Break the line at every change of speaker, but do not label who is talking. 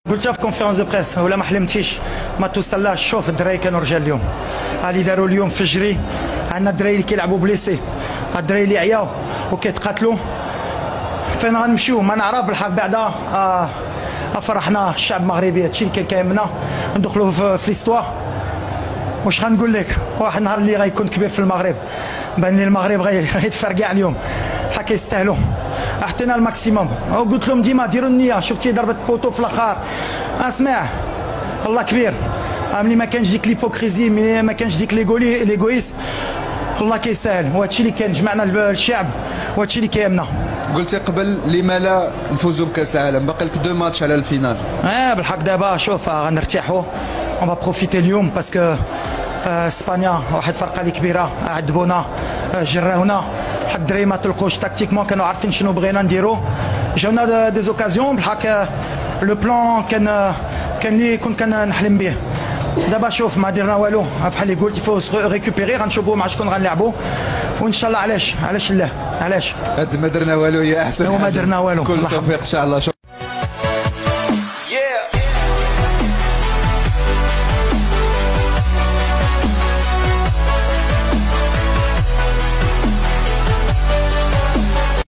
قلتها في كونفيرونس دو بريس ولا ما حلمتيش ما توصلهاش. شوف الدراري كانوا رجال اليوم، اللي داروا اليوم فجري. عندنا الدراري اللي كيلعبوا بليسي، الدراري اللي عياو وكيتقاتلوا. فين غنمشيو ما نعرف بالحق بعدا. فرحنا الشعب المغربي، هادشي اللي كان كيهمنا. ندخلوا في ليستوار. واش غنقول لك، واحد النهار اللي غيكون كبير في المغرب بان لي المغرب غيتفرقع اليوم. بحال كيستاهلوا، عطينا الماكسيموم. وقلت لهم ديما ديروا النيه. شفتي ضربه بوطو في الاخر، اسمع الله كبير. ملي ما كانش ديك ليبوكريزي، ملي ما كانش ديك ليغويسم، الله كيسهل. وهادشي اللي كان جمعنا الشعب، وهادشي اللي كيهمنا.
قلتي قبل لما لا نفوزوا بكاس العالم، باقي لك 2 ماتش على الفينال.
بالحق دابا شوف غنرتاحوا، اون بروفيتي اليوم باسكو اسبانيا واحد الفرقه اللي كبيره، عذبونا جراونا. بحال الدراري ما تلقوش تاكتيكمون، كانوا عارفين شنو بغينا نديرو. جاونا دي زوكازيون بالحق. لو بلان كان اللي كنت كنحلم به. دابا شوف ما درنا والو، بحال اللي قلت يفو ريكوبيري. غنشوفوا مع شكون غنلعبوا وان شاء الله. علاش لا، علاش
قد ما درنا والو هي احسن.
ما درنا والو.
كل التوفيق ان شاء الله.